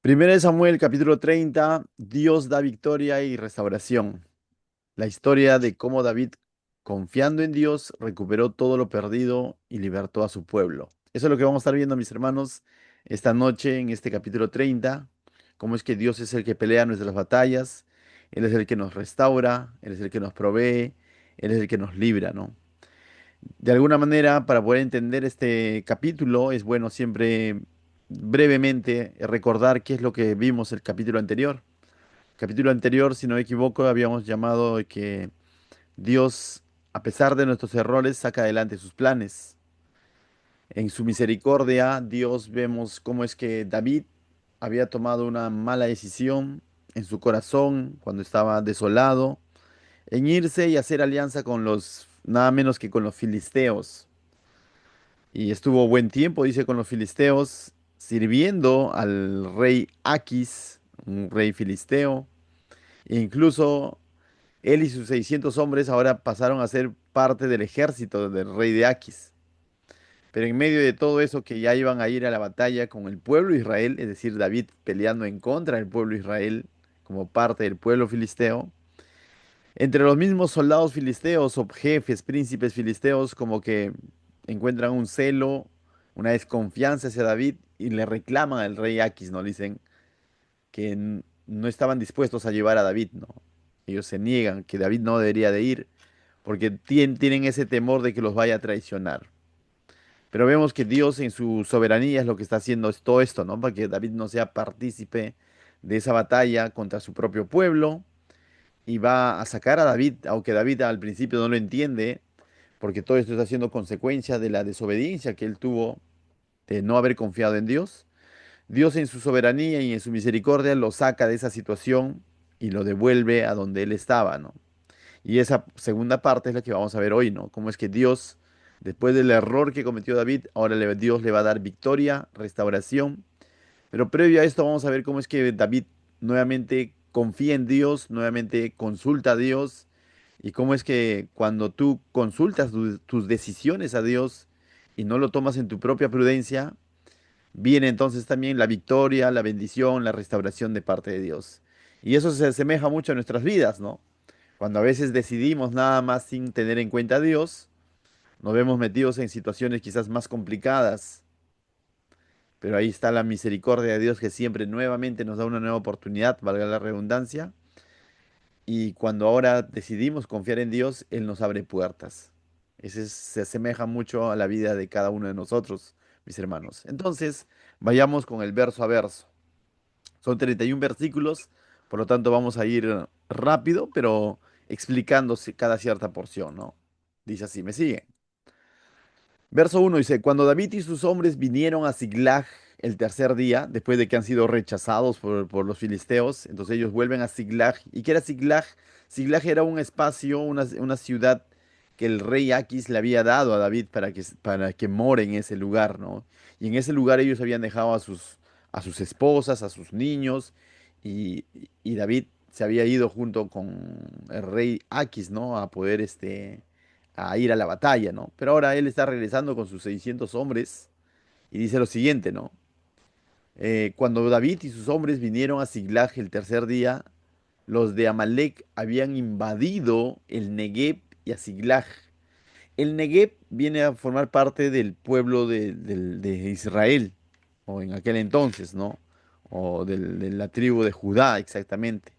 Primera de Samuel, capítulo 30, Dios da victoria y restauración. La historia de cómo David, confiando en Dios, recuperó todo lo perdido y libertó a su pueblo. Eso es lo que vamos a estar viendo, mis hermanos, esta noche en este capítulo 30. Cómo es que Dios es el que pelea nuestras batallas, Él es el que nos restaura, Él es el que nos provee, Él es el que nos libra, ¿no? De alguna manera, para poder entender este capítulo, es bueno siempre brevemente recordar qué es lo que vimos el capítulo anterior. Capítulo anterior, si no me equivoco, habíamos llamado de que Dios, a pesar de nuestros errores, saca adelante sus planes. En su misericordia, Dios vemos cómo es que David había tomado una mala decisión en su corazón cuando estaba desolado, en irse y hacer alianza con los, nada menos que con los filisteos. Y estuvo buen tiempo, dice, con los filisteos, sirviendo al rey Aquis, un rey filisteo. E incluso él y sus 600 hombres ahora pasaron a ser parte del ejército del rey de Aquis. Pero en medio de todo eso que ya iban a ir a la batalla con el pueblo de Israel, es decir, David peleando en contra del pueblo de Israel como parte del pueblo filisteo, entre los mismos soldados filisteos o jefes, príncipes filisteos, como que encuentran un celo, una desconfianza hacia David y le reclaman al rey Aquis, ¿no? Le dicen que no estaban dispuestos a llevar a David, ¿no? Ellos se niegan, que David no debería de ir, porque tienen ese temor de que los vaya a traicionar. Pero vemos que Dios en su soberanía es lo que está haciendo es todo esto, ¿no? Para que David no sea partícipe de esa batalla contra su propio pueblo y va a sacar a David, aunque David al principio no lo entiende, porque todo esto está siendo consecuencia de la desobediencia que él tuvo de no haber confiado en Dios. Dios en su soberanía y en su misericordia lo saca de esa situación y lo devuelve a donde él estaba, ¿no? Y esa segunda parte es la que vamos a ver hoy, ¿no? Cómo es que Dios, después del error que cometió David, ahora Dios le va a dar victoria, restauración. Pero previo a esto vamos a ver cómo es que David nuevamente confía en Dios, nuevamente consulta a Dios y cómo es que cuando tú consultas tus decisiones a Dios y no lo tomas en tu propia prudencia, viene entonces también la victoria, la bendición, la restauración de parte de Dios. Y eso se asemeja mucho a nuestras vidas, ¿no? Cuando a veces decidimos nada más sin tener en cuenta a Dios, nos vemos metidos en situaciones quizás más complicadas, pero ahí está la misericordia de Dios que siempre nuevamente nos da una nueva oportunidad, valga la redundancia, y cuando ahora decidimos confiar en Dios, Él nos abre puertas. Se asemeja mucho a la vida de cada uno de nosotros, mis hermanos. Entonces, vayamos con el verso a verso. Son 31 versículos, por lo tanto vamos a ir rápido, pero explicándose cada cierta porción, ¿no? Dice así, ¿me sigue? Verso uno dice, cuando David y sus hombres vinieron a Siglag el tercer día, después de que han sido rechazados por los filisteos, entonces ellos vuelven a Siglag. ¿Y qué era Siglag? Siglag era un espacio, una ciudad que el rey Aquis le había dado a David para que more en ese lugar, ¿no? Y en ese lugar ellos habían dejado a sus esposas, a sus niños, y, y David se había ido junto con el rey Aquis, ¿no? A poder a ir a la batalla, ¿no? Pero ahora él está regresando con sus 600 hombres y dice lo siguiente, ¿no? Cuando David y sus hombres vinieron a Siglag el tercer día, los de Amalek habían invadido el Negev y a Siglag. El Negev viene a formar parte del pueblo de Israel, o en aquel entonces, ¿no? O de la tribu de Judá, exactamente.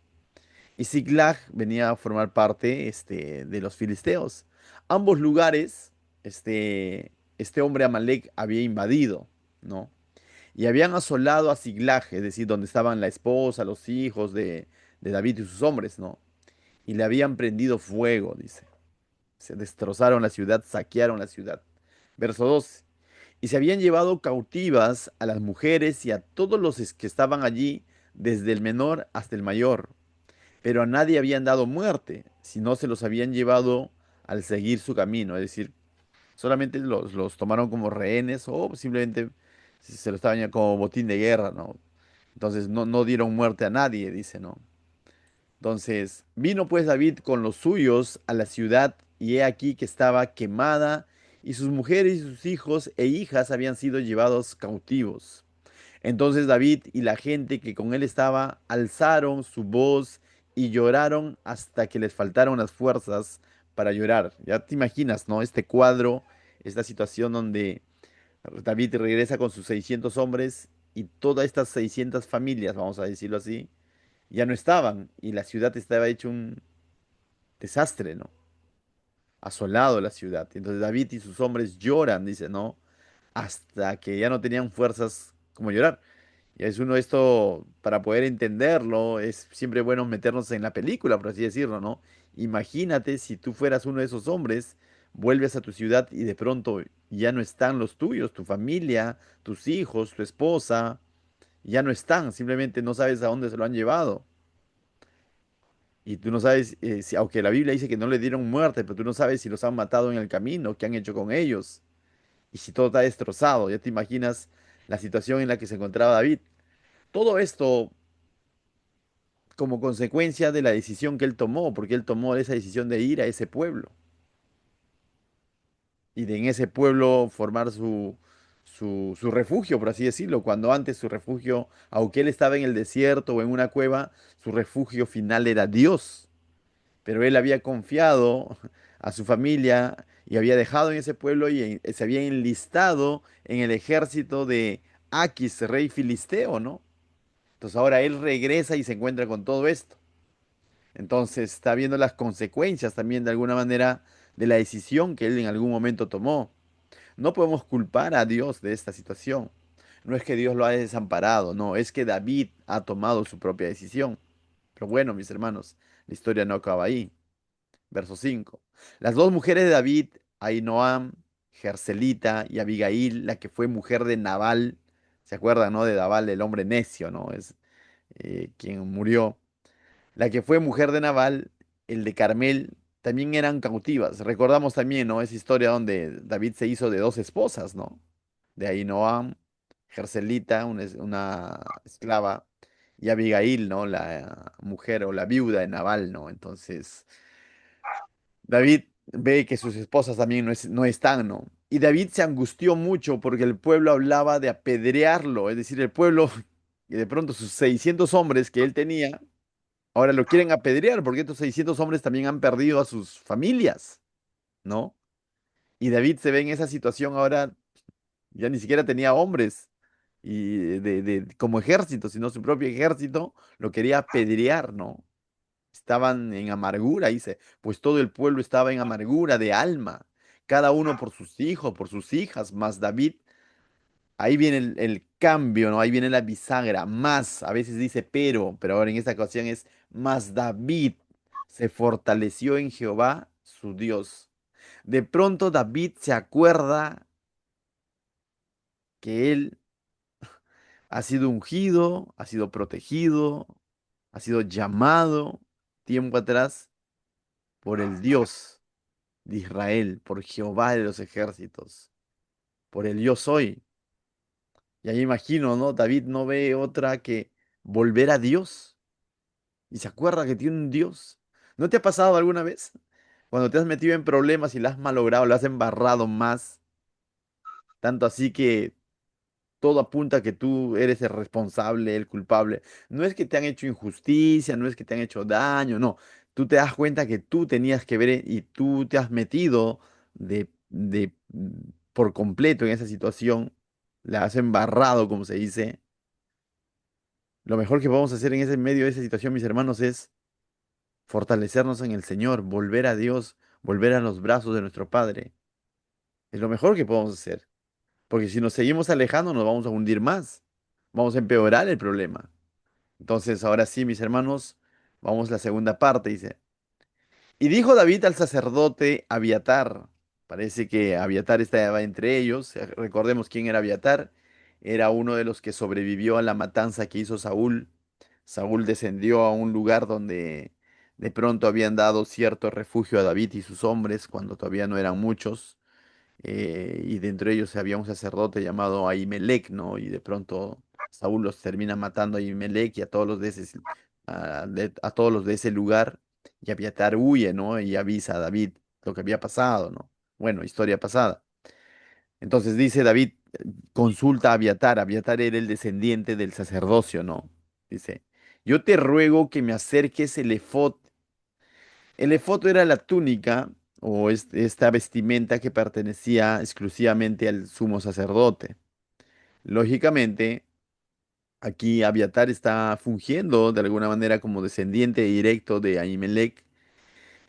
Y Siglag venía a formar parte de los filisteos. Ambos lugares, este hombre Amalek había invadido, ¿no? Y habían asolado a Siglag, es decir, donde estaban la esposa, los hijos de David y sus hombres, ¿no? Y le habían prendido fuego, dice. Se destrozaron la ciudad, saquearon la ciudad. Verso 2. Y se habían llevado cautivas a las mujeres y a todos los que estaban allí, desde el menor hasta el mayor, pero a nadie habían dado muerte, sino se los habían llevado al seguir su camino, es decir, solamente los tomaron como rehenes o simplemente se los estaban ya como botín de guerra, ¿no? Entonces no dieron muerte a nadie, dice, ¿no? Entonces vino pues David con los suyos a la ciudad y he aquí que estaba quemada y sus mujeres y sus hijos e hijas habían sido llevados cautivos. Entonces David y la gente que con él estaba alzaron su voz y lloraron hasta que les faltaron las fuerzas para llorar. Ya te imaginas, ¿no? Este cuadro, esta situación donde David regresa con sus 600 hombres y todas estas 600 familias, vamos a decirlo así, ya no estaban y la ciudad estaba hecho un desastre, ¿no? Asolado la ciudad. Entonces David y sus hombres lloran, dice, ¿no? Hasta que ya no tenían fuerzas como llorar. Y es uno esto, para poder entenderlo, es siempre bueno meternos en la película, por así decirlo, ¿no? Imagínate si tú fueras uno de esos hombres, vuelves a tu ciudad y de pronto ya no están los tuyos, tu familia, tus hijos, tu esposa, ya no están, simplemente no sabes a dónde se lo han llevado. Y tú no sabes, si, aunque la Biblia dice que no le dieron muerte, pero tú no sabes si los han matado en el camino, qué han hecho con ellos. Y si todo está destrozado, ya te imaginas la situación en la que se encontraba David. Todo esto como consecuencia de la decisión que él tomó, porque él tomó esa decisión de ir a ese pueblo y de en ese pueblo formar su refugio, por así decirlo, cuando antes su refugio, aunque él estaba en el desierto o en una cueva, su refugio final era Dios, pero él había confiado a su familia y había dejado en ese pueblo y se había enlistado en el ejército de Aquis, rey filisteo, ¿no? Entonces ahora él regresa y se encuentra con todo esto. Entonces está viendo las consecuencias también de alguna manera de la decisión que él en algún momento tomó. No podemos culpar a Dios de esta situación. No es que Dios lo haya desamparado, no, es que David ha tomado su propia decisión. Pero bueno, mis hermanos, la historia no acaba ahí. Verso 5. Las dos mujeres de David, Ahinoam, Jerselita y Abigail, la que fue mujer de Nabal, ¿se acuerdan, no? De Nabal, el hombre necio, ¿no? Es quien murió. La que fue mujer de Nabal, el de Carmel, también eran cautivas. Recordamos también, ¿no? Esa historia donde David se hizo de dos esposas, ¿no? De Ahinoam, Jerselita, una esclava, y Abigail, ¿no? La mujer o la viuda de Nabal, ¿no? Entonces, David ve que sus esposas también no están, ¿no? Y David se angustió mucho porque el pueblo hablaba de apedrearlo, es decir, el pueblo, y de pronto sus 600 hombres que él tenía, ahora lo quieren apedrear porque estos 600 hombres también han perdido a sus familias, ¿no? Y David se ve en esa situación ahora, ya ni siquiera tenía hombres y como ejército, sino su propio ejército lo quería apedrear, ¿no? Estaban en amargura, dice, pues todo el pueblo estaba en amargura de alma, cada uno por sus hijos, por sus hijas, más David. Ahí viene el cambio, ¿no? Ahí viene la bisagra. Más, a veces dice pero ahora en esta ocasión es más David se fortaleció en Jehová, su Dios. De pronto David se acuerda que él ha sido ungido, ha sido protegido, ha sido llamado tiempo atrás por el Dios de Israel, por Jehová de los ejércitos, por el yo soy. Y ahí imagino, ¿no? David no ve otra que volver a Dios y se acuerda que tiene un Dios. ¿No te ha pasado alguna vez? Cuando te has metido en problemas y la has malogrado, la has embarrado más, tanto así que todo apunta a que tú eres el responsable, el culpable. No es que te han hecho injusticia, no es que te han hecho daño, no. Tú te das cuenta que tú tenías que ver y tú te has metido por completo en esa situación, la has embarrado, como se dice. Lo mejor que podemos hacer en ese medio de esa situación, mis hermanos, es fortalecernos en el Señor, volver a Dios, volver a los brazos de nuestro Padre. Es lo mejor que podemos hacer. Porque si nos seguimos alejando, nos vamos a hundir más. Vamos a empeorar el problema. Entonces, ahora sí, mis hermanos, vamos a la segunda parte, dice. Y dijo David al sacerdote Abiatar. Parece que Abiatar estaba entre ellos. Recordemos quién era Abiatar. Era uno de los que sobrevivió a la matanza que hizo Saúl. Saúl descendió a un lugar donde de pronto habían dado cierto refugio a David y sus hombres cuando todavía no eran muchos. Y dentro de ellos había un sacerdote llamado Ahimelech, ¿no? Y de pronto Saúl los termina matando a Ahimelech y a todos los de a todos los de ese lugar. Y Abiatar huye, ¿no? Y avisa a David lo que había pasado, ¿no? Bueno, historia pasada. Entonces dice David, consulta a Abiatar. Abiatar era el descendiente del sacerdocio, ¿no? Dice, yo te ruego que me acerques el efod. El efod era la túnica o esta vestimenta que pertenecía exclusivamente al sumo sacerdote. Lógicamente, aquí Abiatar está fungiendo de alguna manera como descendiente directo de Ahimelech.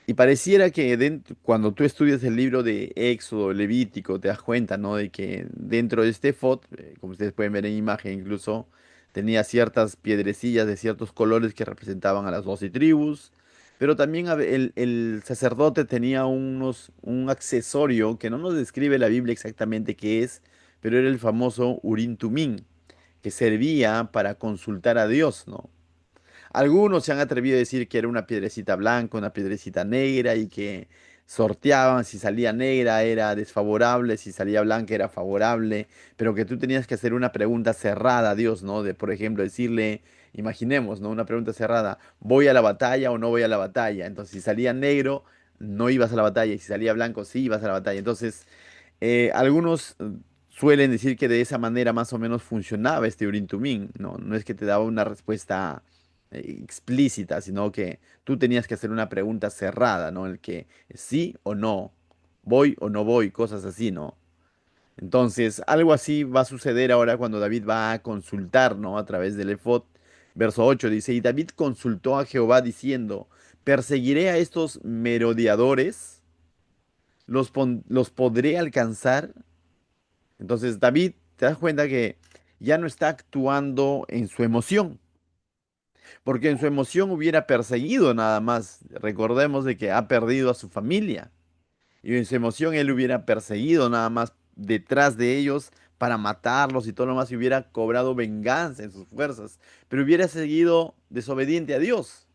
Y pareciera que cuando tú estudias el libro de Éxodo, Levítico, te das cuenta, ¿no? De que dentro de este efod, como ustedes pueden ver en imagen incluso, tenía ciertas piedrecillas de ciertos colores que representaban a las 12 tribus, pero también el sacerdote tenía un accesorio que no nos describe la Biblia exactamente qué es, pero era el famoso Urim Tumim, que servía para consultar a Dios, ¿no? Algunos se han atrevido a decir que era una piedrecita blanca, una piedrecita negra y que sorteaban, si salía negra era desfavorable, si salía blanca era favorable, pero que tú tenías que hacer una pregunta cerrada a Dios, ¿no? De, por ejemplo, decirle, imaginemos, ¿no? Una pregunta cerrada, ¿voy a la batalla o no voy a la batalla? Entonces, si salía negro, no ibas a la batalla, y si salía blanco, sí ibas a la batalla. Entonces, algunos suelen decir que de esa manera más o menos funcionaba este Urim Tumim, ¿no? No es que te daba una respuesta explícita, sino que tú tenías que hacer una pregunta cerrada, ¿no? El que sí o no, voy o no voy, cosas así, ¿no? Entonces, algo así va a suceder ahora cuando David va a consultar, ¿no? A través del efod. Verso 8 dice, y David consultó a Jehová diciendo, ¿perseguiré a estos merodeadores? ¿Los podré alcanzar? Entonces David, te das cuenta que ya no está actuando en su emoción, porque en su emoción hubiera perseguido nada más. Recordemos de que ha perdido a su familia, y en su emoción él hubiera perseguido nada más detrás de ellos para matarlos y todo lo más, y hubiera cobrado venganza en sus fuerzas, pero hubiera seguido desobediente a Dios.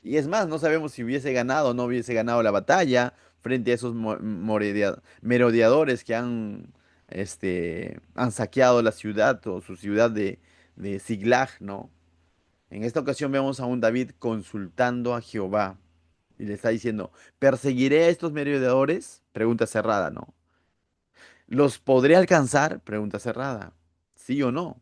Y es más, no sabemos si hubiese ganado o no hubiese ganado la batalla frente a esos merodeadores que han saqueado la ciudad o su ciudad de Siglag, ¿no? En esta ocasión vemos a un David consultando a Jehová y le está diciendo, ¿perseguiré a estos merodeadores? Pregunta cerrada, ¿no? ¿Los podré alcanzar? Pregunta cerrada. ¿Sí o no?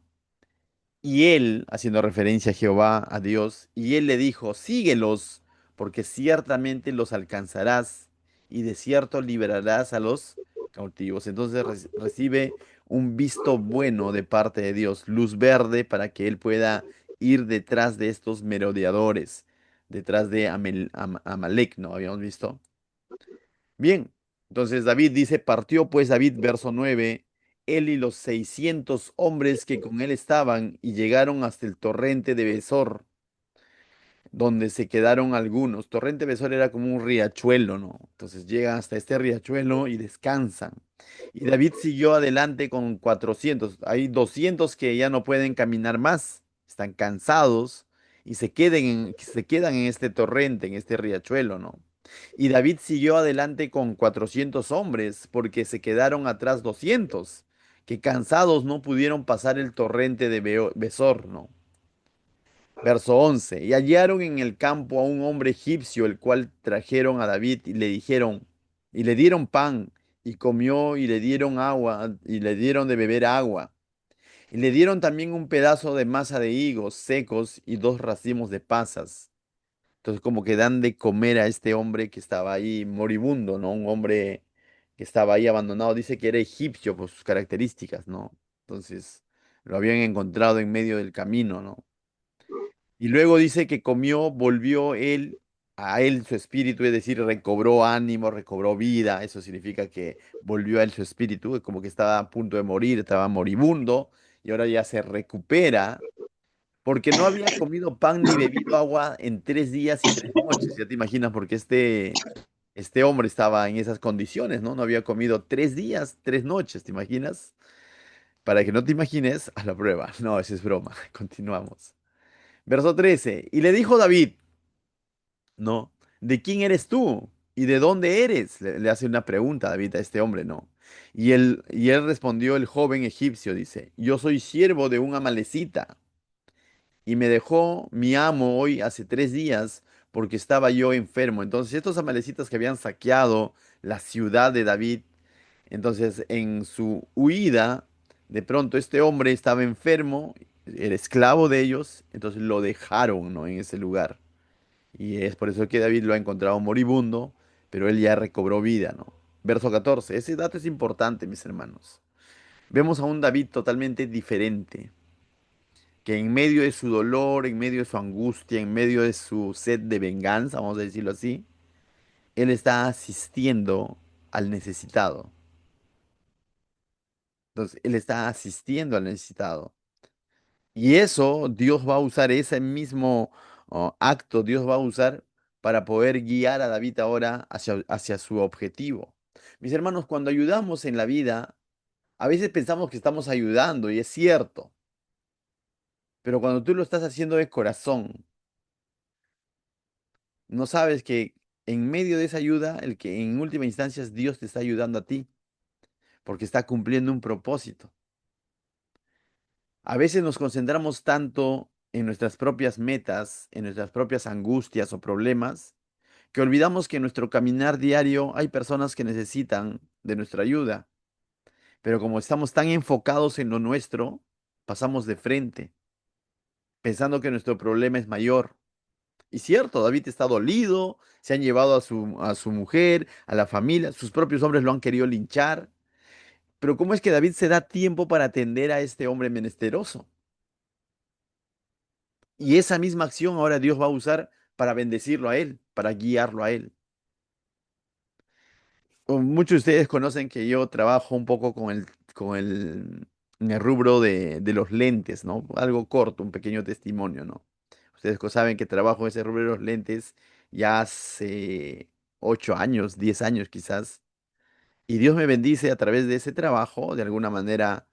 Y él, haciendo referencia a Jehová, a Dios, y él le dijo, síguelos, porque ciertamente los alcanzarás, y de cierto liberarás a los cautivos. Entonces recibe un visto bueno de parte de Dios, luz verde para que él pueda ir detrás de estos merodeadores, detrás de Amalek, ¿no? Habíamos visto. Bien, entonces David dice, partió pues David, verso 9, él y los 600 hombres que con él estaban y llegaron hasta el torrente de Besor, donde se quedaron algunos. Torrente Besor era como un riachuelo, ¿no? Entonces llegan hasta este riachuelo y descansan. Y David siguió adelante con 400. Hay 200 que ya no pueden caminar más, están cansados y se quedan en este torrente, en este riachuelo, ¿no? Y David siguió adelante con 400 hombres, porque se quedaron atrás 200 que cansados no pudieron pasar el torrente de Besor, ¿no? Verso 11. Y hallaron en el campo a un hombre egipcio, el cual trajeron a David y le dijeron, y le dieron pan, y comió, y le dieron agua, y le dieron de beber agua. Y le dieron también un pedazo de masa de higos secos y 2 racimos de pasas. Entonces como que dan de comer a este hombre que estaba ahí moribundo, ¿no? Un hombre que estaba ahí abandonado. Dice que era egipcio por sus características, ¿no? Entonces lo habían encontrado en medio del camino, ¿no? Y luego dice que comió, volvió él, a él su espíritu, es decir, recobró ánimo, recobró vida. Eso significa que volvió a él su espíritu, como que estaba a punto de morir, estaba moribundo, y ahora ya se recupera, porque no había comido pan ni bebido agua en 3 días y 3 noches. Ya te imaginas, porque este hombre estaba en esas condiciones, ¿no? No había comido 3 días, 3 noches, ¿te imaginas? Para que no te imagines, a la prueba. No, esa es broma. Continuamos. Verso 13. Y le dijo David, ¿no? ¿De quién eres tú? ¿Y de dónde eres? Le hace una pregunta a David a este hombre, ¿no? Y él respondió, el joven egipcio, dice, yo soy siervo de un amalecita, y me dejó mi amo hoy hace 3 días porque estaba yo enfermo. Entonces estos amalecitas que habían saqueado la ciudad de David Entonces, en su huida, de pronto este hombre estaba enfermo, era esclavo de ellos, entonces lo dejaron, ¿no? En ese lugar. Y es por eso que David lo ha encontrado moribundo, pero él ya recobró vida, ¿no? Verso 14. Ese dato es importante, mis hermanos. Vemos a un David totalmente diferente, que en medio de su dolor, en medio de su angustia, en medio de su sed de venganza, vamos a decirlo así, él está asistiendo al necesitado. Entonces, él está asistiendo al necesitado. Y eso, Dios va a usar ese mismo acto, Dios va a usar para poder guiar a David ahora hacia su objetivo. Mis hermanos, cuando ayudamos en la vida, a veces pensamos que estamos ayudando y es cierto, pero cuando tú lo estás haciendo de corazón, no sabes que en medio de esa ayuda, el que en última instancia es Dios te está ayudando a ti, porque está cumpliendo un propósito. A veces nos concentramos tanto en nuestras propias metas, en nuestras propias angustias o problemas, que olvidamos que en nuestro caminar diario hay personas que necesitan de nuestra ayuda. Pero como estamos tan enfocados en lo nuestro, pasamos de frente, pensando que nuestro problema es mayor. Y cierto, David está dolido, se han llevado a su mujer, a la familia, sus propios hombres lo han querido linchar. Pero ¿cómo es que David se da tiempo para atender a este hombre menesteroso? Y esa misma acción ahora Dios va a usar para bendecirlo a él, para guiarlo a él. Muchos de ustedes conocen que yo trabajo un poco en el rubro de los lentes, ¿no? Algo corto, un pequeño testimonio, ¿no? Ustedes saben que trabajo en ese rubro de los lentes ya hace 8 años, 10 años quizás. Y Dios me bendice a través de ese trabajo, de alguna manera,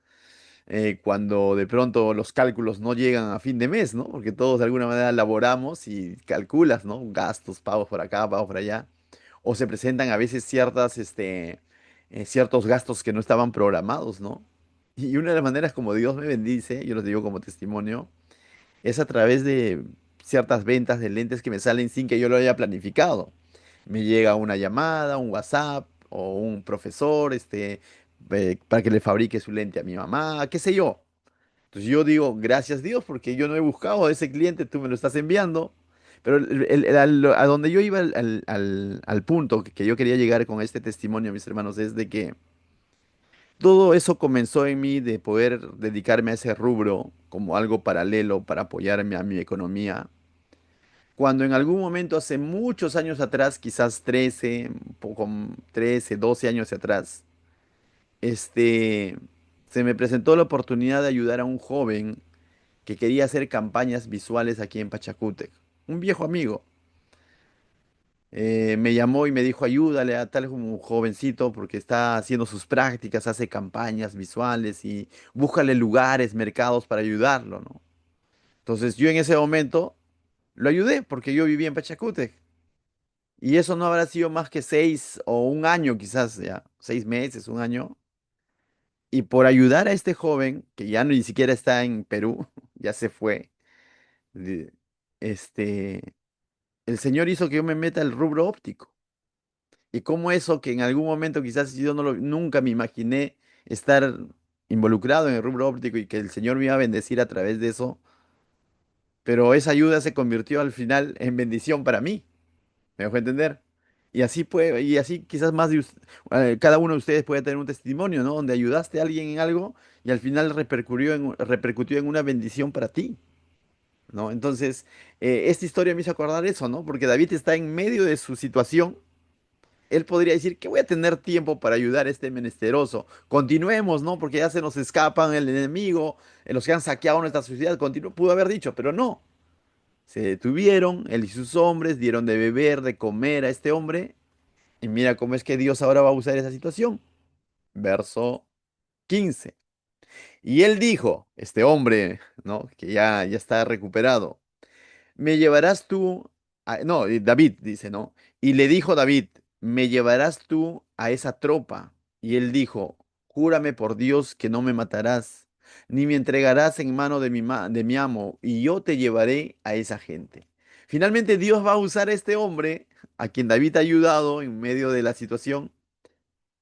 cuando de pronto los cálculos no llegan a fin de mes, ¿no? Porque todos de alguna manera laboramos y calculas, ¿no? Gastos, pagos por acá, pagos por allá. O se presentan a veces ciertos gastos que no estaban programados, ¿no? Y una de las maneras como Dios me bendice, yo los digo como testimonio, es a través de ciertas ventas de lentes que me salen sin que yo lo haya planificado. Me llega una llamada, un WhatsApp o un profesor, para que le fabrique su lente a mi mamá, qué sé yo. Entonces yo digo, gracias Dios, porque yo no he buscado a ese cliente, tú me lo estás enviando. Pero a donde yo iba al punto que yo quería llegar con este testimonio, mis hermanos, es de que todo eso comenzó en mí de poder dedicarme a ese rubro como algo paralelo para apoyarme a mi economía. Cuando en algún momento, hace muchos años atrás, quizás 13, un poco 13, 12 años atrás, este, se me presentó la oportunidad de ayudar a un joven que quería hacer campañas visuales aquí en Pachacútec. Un viejo amigo me llamó y me dijo, ayúdale a tal como un jovencito porque está haciendo sus prácticas, hace campañas visuales y búscale lugares, mercados para ayudarlo, ¿no? Entonces yo en ese momento lo ayudé porque yo vivía en Pachacútec. Y eso no habrá sido más que 6 o un año, quizás ya, 6 meses, un año. Y por ayudar a este joven, que ya ni siquiera está en Perú, ya se fue, de- este, el Señor hizo que yo me meta al rubro óptico. Y cómo eso que en algún momento quizás yo nunca me imaginé estar involucrado en el rubro óptico y que el Señor me iba a bendecir a través de eso, pero esa ayuda se convirtió al final en bendición para mí. ¿Me dejó entender? Y así quizás cada uno de ustedes puede tener un testimonio, ¿no? Donde ayudaste a alguien en algo y al final repercutió en una bendición para ti, ¿no? Entonces, esta historia me hizo acordar eso, ¿no? Porque David está en medio de su situación. Él podría decir que voy a tener tiempo para ayudar a este menesteroso. Continuemos, ¿no? Porque ya se nos escapan el enemigo, los que han saqueado nuestra sociedad. Pudo haber dicho, pero no. Se detuvieron, él y sus hombres dieron de beber, de comer a este hombre. Y mira cómo es que Dios ahora va a usar esa situación. Verso 15. Y él dijo, este hombre, ¿no? Que ya está recuperado. Me llevarás tú, no, David dice, ¿no? Y le dijo David, me llevarás tú a esa tropa. Y él dijo, júrame por Dios que no me matarás, ni me entregarás en mano de mi amo, y yo te llevaré a esa gente. Finalmente Dios va a usar a este hombre, a quien David ha ayudado en medio de la situación,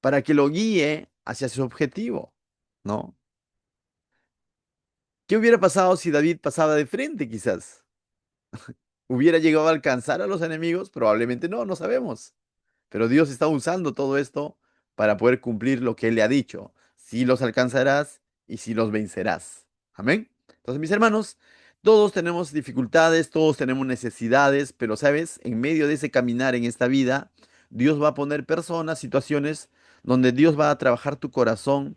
para que lo guíe hacia su objetivo, ¿no? ¿Qué hubiera pasado si David pasaba de frente, quizás? ¿Hubiera llegado a alcanzar a los enemigos? Probablemente no, no sabemos. Pero Dios está usando todo esto para poder cumplir lo que Él le ha dicho. Si los alcanzarás y si los vencerás. Amén. Entonces, mis hermanos, todos tenemos dificultades, todos tenemos necesidades, pero sabes, en medio de ese caminar en esta vida, Dios va a poner personas, situaciones donde Dios va a trabajar tu corazón,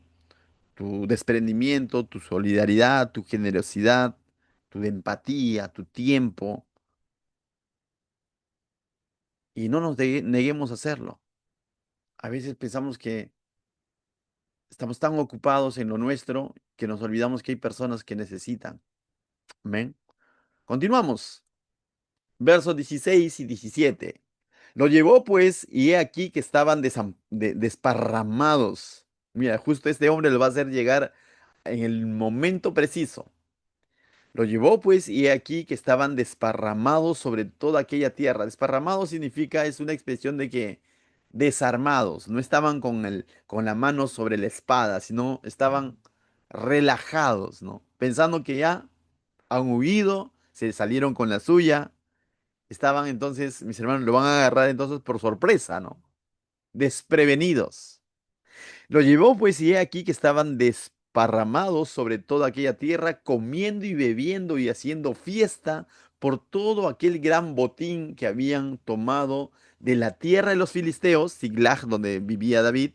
tu desprendimiento, tu solidaridad, tu generosidad, tu empatía, tu tiempo, y no nos neguemos a hacerlo. A veces pensamos que estamos tan ocupados en lo nuestro que nos olvidamos que hay personas que necesitan. Amén. Continuamos. Versos 16 y 17. Lo llevó pues, y he aquí que estaban desparramados. Mira, justo este hombre lo va a hacer llegar en el momento preciso. Lo llevó pues, y he aquí que estaban desparramados sobre toda aquella tierra. Desparramados significa, es una expresión de que desarmados, no estaban con la mano sobre la espada, sino estaban relajados, ¿no? Pensando que ya han huido, se salieron con la suya, estaban entonces, mis hermanos, lo van a agarrar entonces por sorpresa, ¿no? Desprevenidos. Lo llevó pues y he aquí que estaban desparramados sobre toda aquella tierra, comiendo y bebiendo y haciendo fiesta por todo aquel gran botín que habían tomado de la tierra de los filisteos, Siglag, donde vivía David,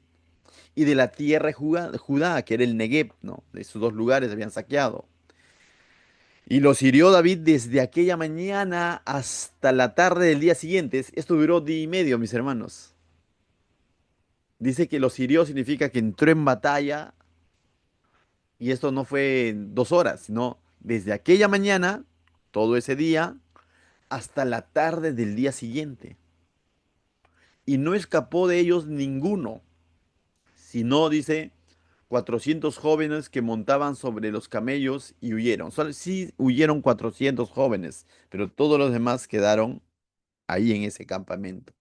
y de la tierra de Judá, que era el Negev, ¿no? De esos dos lugares habían saqueado. Y los hirió David desde aquella mañana hasta la tarde del día siguiente. Esto duró día y medio, mis hermanos. Dice que los hirió significa que entró en batalla. Y esto no fue en 2 horas, sino desde aquella mañana, todo ese día, hasta la tarde del día siguiente. Y no escapó de ellos ninguno, sino, dice, 400 jóvenes que montaban sobre los camellos y huyeron. Sí huyeron 400 jóvenes, pero todos los demás quedaron ahí en ese campamento.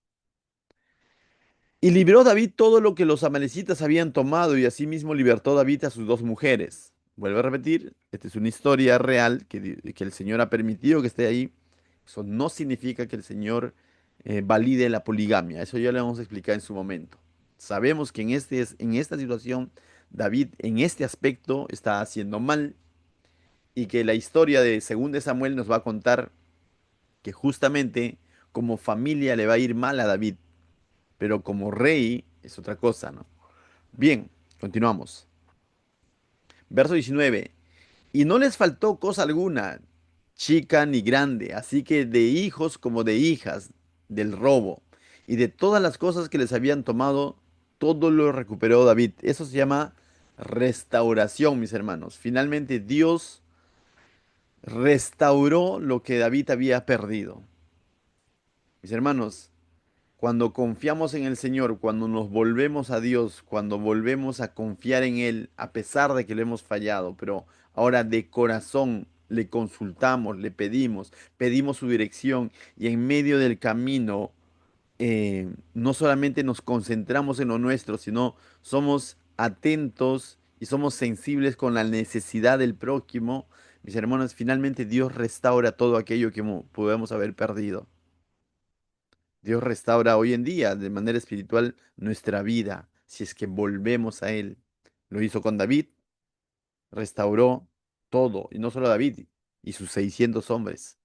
Y libró David todo lo que los amalecitas habían tomado, y asimismo libertó David a sus 2 mujeres. Vuelvo a repetir, esta es una historia real que el Señor ha permitido que esté ahí. Eso no significa que el Señor valide la poligamia. Eso ya lo hemos explicado en su momento. Sabemos que en esta situación David en este aspecto está haciendo mal, y que la historia de 2 Samuel nos va a contar que justamente como familia le va a ir mal a David, pero como rey es otra cosa, ¿no? Bien, continuamos. Verso 19. Y no les faltó cosa alguna, chica ni grande, así que de hijos como de hijas, del robo y de todas las cosas que les habían tomado, todo lo recuperó David. Eso se llama restauración, mis hermanos. Finalmente Dios restauró lo que David había perdido. Mis hermanos, cuando confiamos en el Señor, cuando nos volvemos a Dios, cuando volvemos a confiar en Él, a pesar de que lo hemos fallado, pero ahora de corazón le consultamos, le pedimos su dirección, y en medio del camino no solamente nos concentramos en lo nuestro, sino somos atentos y somos sensibles con la necesidad del prójimo. Mis hermanos, finalmente Dios restaura todo aquello que podemos haber perdido. Dios restaura hoy en día de manera espiritual nuestra vida, si es que volvemos a Él. Lo hizo con David, restauró todo, y no solo David y sus 600 hombres.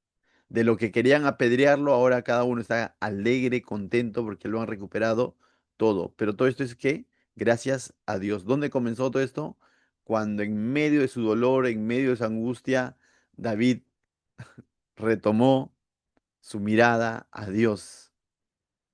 De lo que querían apedrearlo, ahora cada uno está alegre, contento porque lo han recuperado todo. Pero todo esto es que gracias a Dios. ¿Dónde comenzó todo esto? Cuando en medio de su dolor, en medio de su angustia, David retomó su mirada a Dios.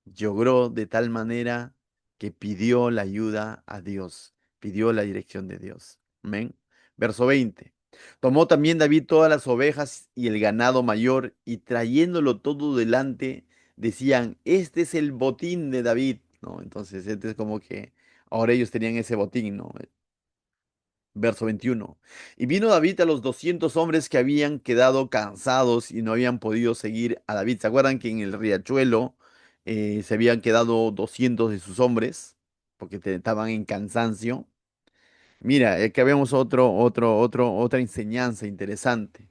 Lloró de tal manera que pidió la ayuda a Dios, pidió la dirección de Dios. Amén. Verso 20. Tomó también David todas las ovejas y el ganado mayor, y trayéndolo todo delante, decían, este es el botín de David, ¿no? Entonces, este es como que ahora ellos tenían ese botín, ¿no? Verso 21. Y vino David a los 200 hombres que habían quedado cansados y no habían podido seguir a David. ¿Se acuerdan que en el riachuelo se habían quedado 200 de sus hombres? porque estaban en cansancio. Mira, que vemos otra enseñanza interesante.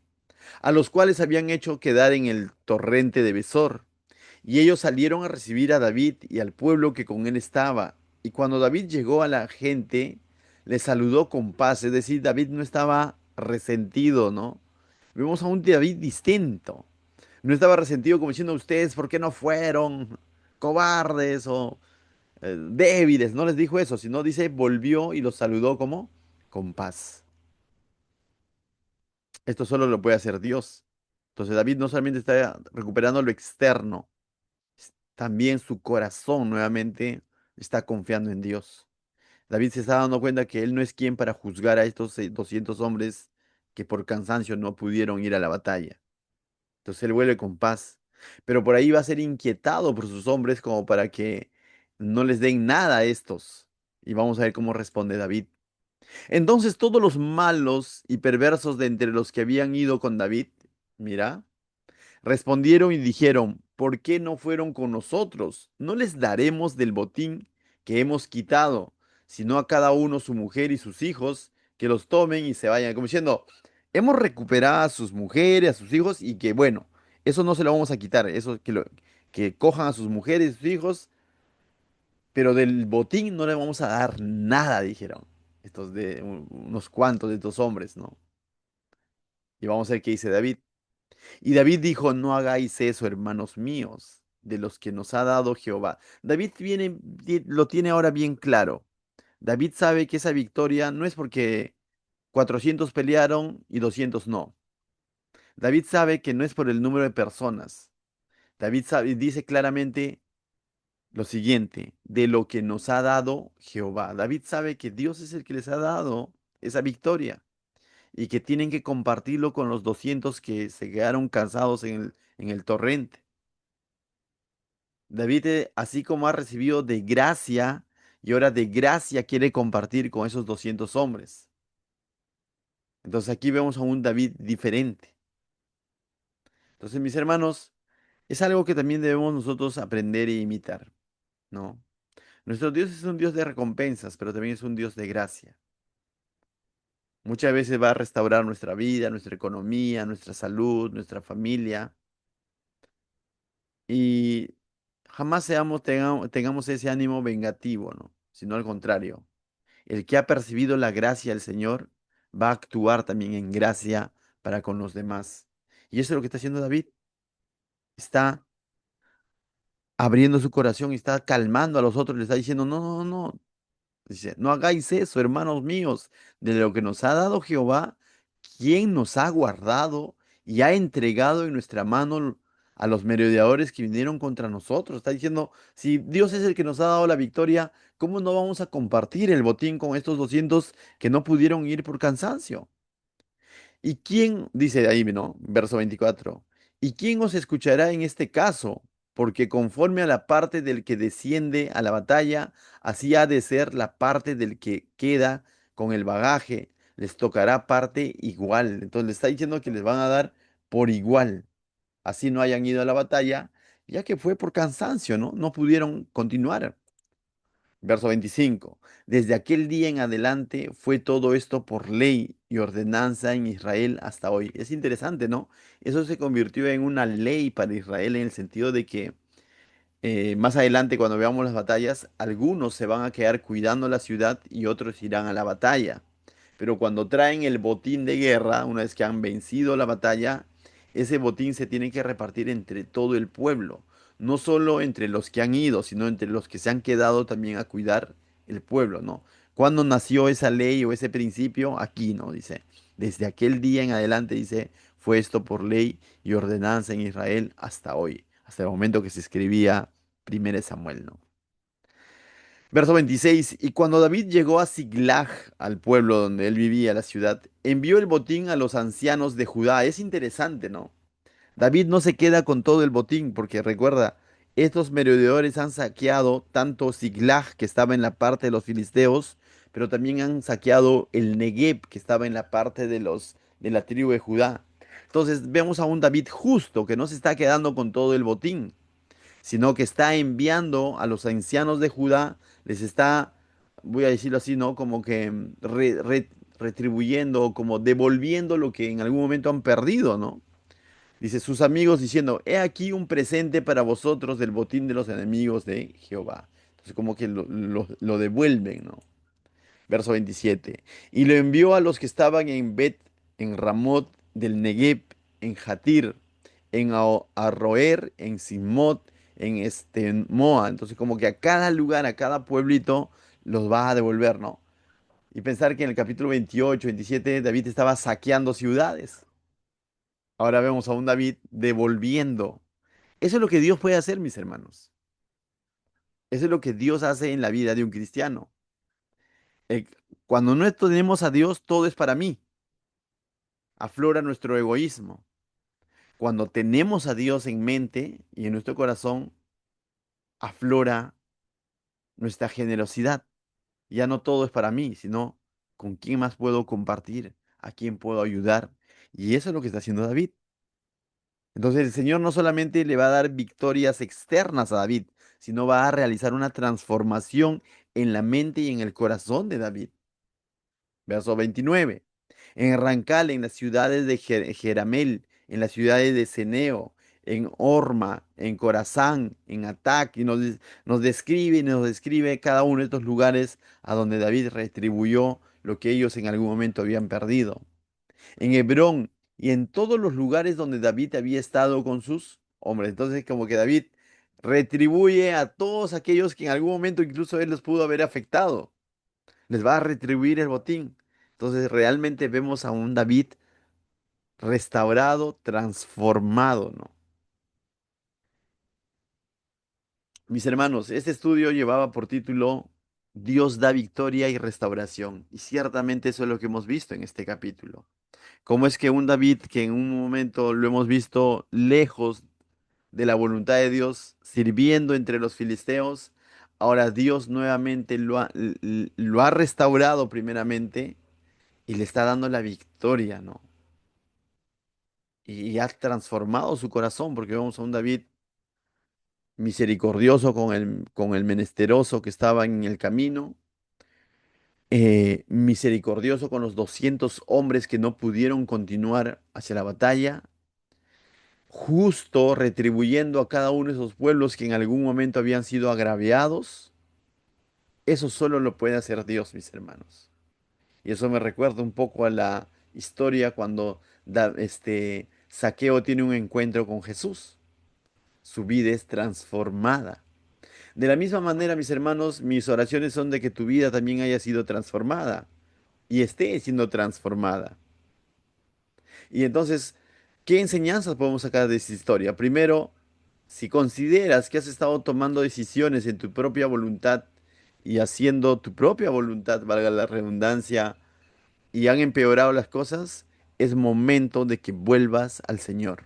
A los cuales habían hecho quedar en el torrente de Besor. Y ellos salieron a recibir a David y al pueblo que con él estaba. Y cuando David llegó a la gente, le saludó con paz. Es decir, David no estaba resentido, ¿no? Vemos a un David distinto. No estaba resentido como diciendo, ustedes, ¿por qué no fueron cobardes o débiles? No les dijo eso, sino dice, volvió y los saludó como con paz. Esto solo lo puede hacer Dios. Entonces David no solamente está recuperando lo externo, también su corazón nuevamente está confiando en Dios. David se está dando cuenta que él no es quien para juzgar a estos 200 hombres que por cansancio no pudieron ir a la batalla. Entonces él vuelve con paz. Pero por ahí va a ser inquietado por sus hombres como para que no les den nada a estos. Y vamos a ver cómo responde David. Entonces todos los malos y perversos de entre los que habían ido con David, mira, respondieron y dijeron, ¿por qué no fueron con nosotros? No les daremos del botín que hemos quitado, sino a cada uno su mujer y sus hijos, que los tomen y se vayan. Como diciendo, hemos recuperado a sus mujeres, a sus hijos, y que bueno, eso no se lo vamos a quitar, eso que cojan a sus mujeres y sus hijos, pero del botín no le vamos a dar nada, dijeron. Estos de unos cuantos de estos hombres, ¿no? Y vamos a ver qué dice David. Y David dijo, no hagáis eso, hermanos míos, de los que nos ha dado Jehová. David lo tiene ahora bien claro. David sabe que esa victoria no es porque 400 pelearon y 200 no. David sabe que no es por el número de personas. David sabe, dice claramente lo siguiente, de lo que nos ha dado Jehová. David sabe que Dios es el que les ha dado esa victoria y que tienen que compartirlo con los 200 que se quedaron cansados en el torrente. David, así como ha recibido de gracia, y ahora de gracia quiere compartir con esos 200 hombres. Entonces aquí vemos a un David diferente. Entonces, mis hermanos, es algo que también debemos nosotros aprender e imitar, ¿no? Nuestro Dios es un Dios de recompensas, pero también es un Dios de gracia. Muchas veces va a restaurar nuestra vida, nuestra economía, nuestra salud, nuestra familia. Y jamás tengamos ese ánimo vengativo, ¿no? Sino al contrario. El que ha percibido la gracia del Señor va a actuar también en gracia para con los demás. Y eso es lo que está haciendo David. Está abriendo su corazón y está calmando a los otros. Le está diciendo, no, no, no. Dice, no hagáis eso, hermanos míos, de lo que nos ha dado Jehová, quien nos ha guardado y ha entregado en nuestra mano a los merodeadores que vinieron contra nosotros. Está diciendo, si Dios es el que nos ha dado la victoria, ¿cómo no vamos a compartir el botín con estos 200 que no pudieron ir por cansancio? ¿Y quién, dice ahí, ¿no? Verso 24, ¿y quién os escuchará en este caso? Porque conforme a la parte del que desciende a la batalla, así ha de ser la parte del que queda con el bagaje. Les tocará parte igual. Entonces le está diciendo que les van a dar por igual. Así no hayan ido a la batalla, ya que fue por cansancio, ¿no? No pudieron continuar. Verso 25. Desde aquel día en adelante fue todo esto por ley y ordenanza en Israel hasta hoy. Es interesante, ¿no? Eso se convirtió en una ley para Israel en el sentido de que más adelante, cuando veamos las batallas, algunos se van a quedar cuidando la ciudad y otros irán a la batalla. Pero cuando traen el botín de guerra, una vez que han vencido la batalla, ese botín se tiene que repartir entre todo el pueblo. No solo entre los que han ido, sino entre los que se han quedado también a cuidar el pueblo, ¿no? ¿Cuándo nació esa ley o ese principio? Aquí, ¿no? Dice, desde aquel día en adelante, dice, fue esto por ley y ordenanza en Israel hasta hoy, hasta el momento que se escribía 1 Samuel, ¿no? Verso 26, y cuando David llegó a Siglag, al pueblo donde él vivía, la ciudad, envió el botín a los ancianos de Judá. Es interesante, ¿no? David no se queda con todo el botín, porque recuerda, estos merodeadores han saqueado tanto Siglag, que estaba en la parte de los filisteos, pero también han saqueado el Negev, que estaba en la parte de la tribu de Judá. Entonces vemos a un David justo, que no se está quedando con todo el botín, sino que está enviando a los ancianos de Judá, les está voy a decirlo así, ¿no? Como que retribuyendo, como devolviendo lo que en algún momento han perdido, ¿no? Dice sus amigos diciendo, he aquí un presente para vosotros del botín de los enemigos de Jehová. Entonces como que lo devuelven, ¿no? Verso 27. Y lo envió a los que estaban en Bet, en Ramot del Negev, en Jatir, en Arroer, en Simot, en Moa. Entonces como que a cada lugar, a cada pueblito, los va a devolver, ¿no? Y pensar que en el capítulo 28, 27, David estaba saqueando ciudades. Ahora vemos a un David devolviendo. Eso es lo que Dios puede hacer, mis hermanos. Eso es lo que Dios hace en la vida de un cristiano. Eh, Cuando no tenemos a Dios, todo es para mí. Aflora nuestro egoísmo. Cuando tenemos a Dios en mente y en nuestro corazón, aflora nuestra generosidad. Ya no todo es para mí, sino con quién más puedo compartir, a quién puedo ayudar. Y eso es lo que está haciendo David. Entonces el Señor no solamente le va a dar victorias externas a David, sino va a realizar una transformación en la mente y en el corazón de David. Verso 29. En Rancal, en las ciudades de Jeramel, en las ciudades de Ceneo, en Orma, en Corazán, en Atac, y nos describe cada uno de estos lugares a donde David retribuyó lo que ellos en algún momento habían perdido. En Hebrón y en todos los lugares donde David había estado con sus hombres. Entonces, como que David retribuye a todos aquellos que en algún momento incluso él los pudo haber afectado. Les va a retribuir el botín. Entonces, realmente vemos a un David restaurado, transformado, ¿no? Mis hermanos, este estudio llevaba por título Dios da victoria y restauración. Y ciertamente eso es lo que hemos visto en este capítulo. Cómo es que un David que en un momento lo hemos visto lejos de la voluntad de Dios, sirviendo entre los filisteos, ahora Dios nuevamente lo ha restaurado primeramente y le está dando la victoria, ¿no? Y ha transformado su corazón, porque vemos a un David misericordioso con el menesteroso que estaba en el camino, misericordioso con los 200 hombres que no pudieron continuar hacia la batalla, justo retribuyendo a cada uno de esos pueblos que en algún momento habían sido agraviados. Eso solo lo puede hacer Dios, mis hermanos. Y eso me recuerda un poco a la historia cuando Zaqueo tiene un encuentro con Jesús. Su vida es transformada. De la misma manera, mis hermanos, mis oraciones son de que tu vida también haya sido transformada y esté siendo transformada. Y entonces, ¿qué enseñanzas podemos sacar de esta historia? Primero, si consideras que has estado tomando decisiones en tu propia voluntad y haciendo tu propia voluntad, valga la redundancia, y han empeorado las cosas, es momento de que vuelvas al Señor.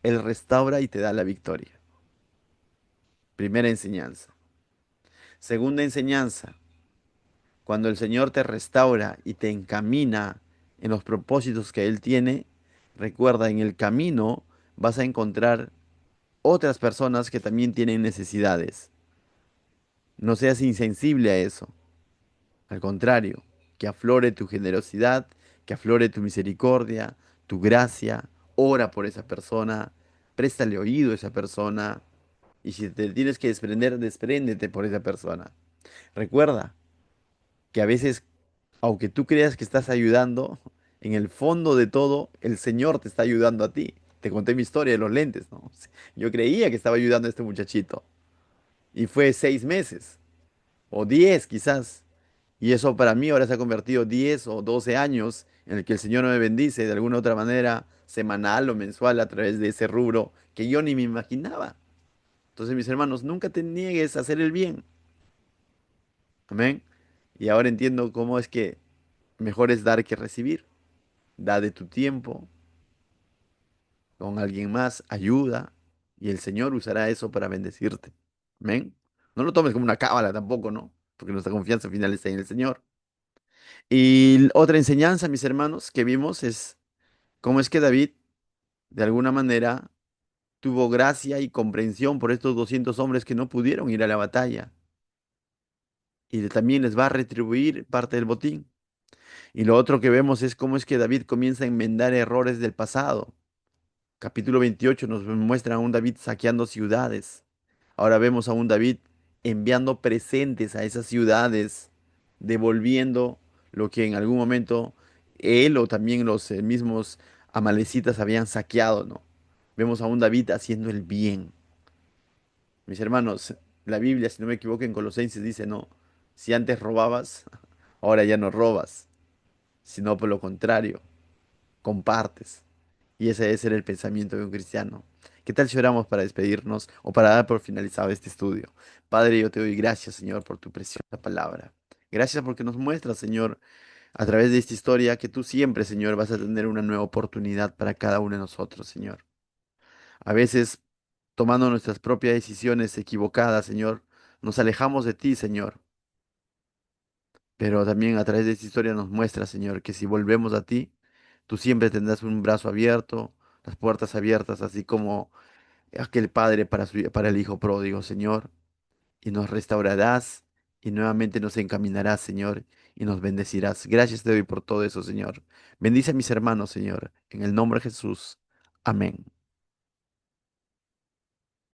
Él restaura y te da la victoria. Primera enseñanza. Segunda enseñanza. Cuando el Señor te restaura y te encamina en los propósitos que Él tiene, recuerda, en el camino vas a encontrar otras personas que también tienen necesidades. No seas insensible a eso. Al contrario, que aflore tu generosidad, que aflore tu misericordia, tu gracia. Ora por esa persona, préstale oído a esa persona. Y si te tienes que desprender, despréndete por esa persona. Recuerda que a veces, aunque tú creas que estás ayudando, en el fondo de todo, el Señor te está ayudando a ti. Te conté mi historia de los lentes, ¿no? Yo creía que estaba ayudando a este muchachito. Y fue 6 meses, o 10 quizás. Y eso para mí ahora se ha convertido 10 o 12 años en el que el Señor me bendice de alguna otra manera, semanal o mensual, a través de ese rubro que yo ni me imaginaba. Entonces, mis hermanos, nunca te niegues a hacer el bien. Amén. Y ahora entiendo cómo es que mejor es dar que recibir. Da de tu tiempo con alguien más, ayuda, y el Señor usará eso para bendecirte. Amén. No lo tomes como una cábala tampoco, ¿no? Porque nuestra confianza final está en el Señor. Y otra enseñanza, mis hermanos, que vimos es cómo es que David, de alguna manera, tuvo gracia y comprensión por estos 200 hombres que no pudieron ir a la batalla. y también les va a retribuir parte del botín. Y lo otro que vemos es cómo es que David comienza a enmendar errores del pasado. Capítulo 28 nos muestra a un David saqueando ciudades. Ahora vemos a un David enviando presentes a esas ciudades, devolviendo lo que en algún momento él o también los mismos amalecitas habían saqueado, ¿no? Vemos a un David haciendo el bien. Mis hermanos, la Biblia, si no me equivoco, en Colosenses dice, no, si antes robabas, ahora ya no robas, sino por lo contrario, compartes. Y ese debe ser el pensamiento de un cristiano. ¿Qué tal si oramos para despedirnos o para dar por finalizado este estudio? Padre, yo te doy gracias, Señor, por tu preciosa palabra. Gracias porque nos muestras, Señor, a través de esta historia, que tú siempre, Señor, vas a tener una nueva oportunidad para cada uno de nosotros, Señor. A veces, tomando nuestras propias decisiones equivocadas, Señor, nos alejamos de ti, Señor. Pero también a través de esta historia nos muestra, Señor, que si volvemos a ti, tú siempre tendrás un brazo abierto, las puertas abiertas, así como aquel padre para el hijo pródigo, Señor, y nos restaurarás y nuevamente nos encaminarás, Señor, y nos bendecirás. Gracias te doy por todo eso, Señor. Bendice a mis hermanos, Señor, en el nombre de Jesús. Amén.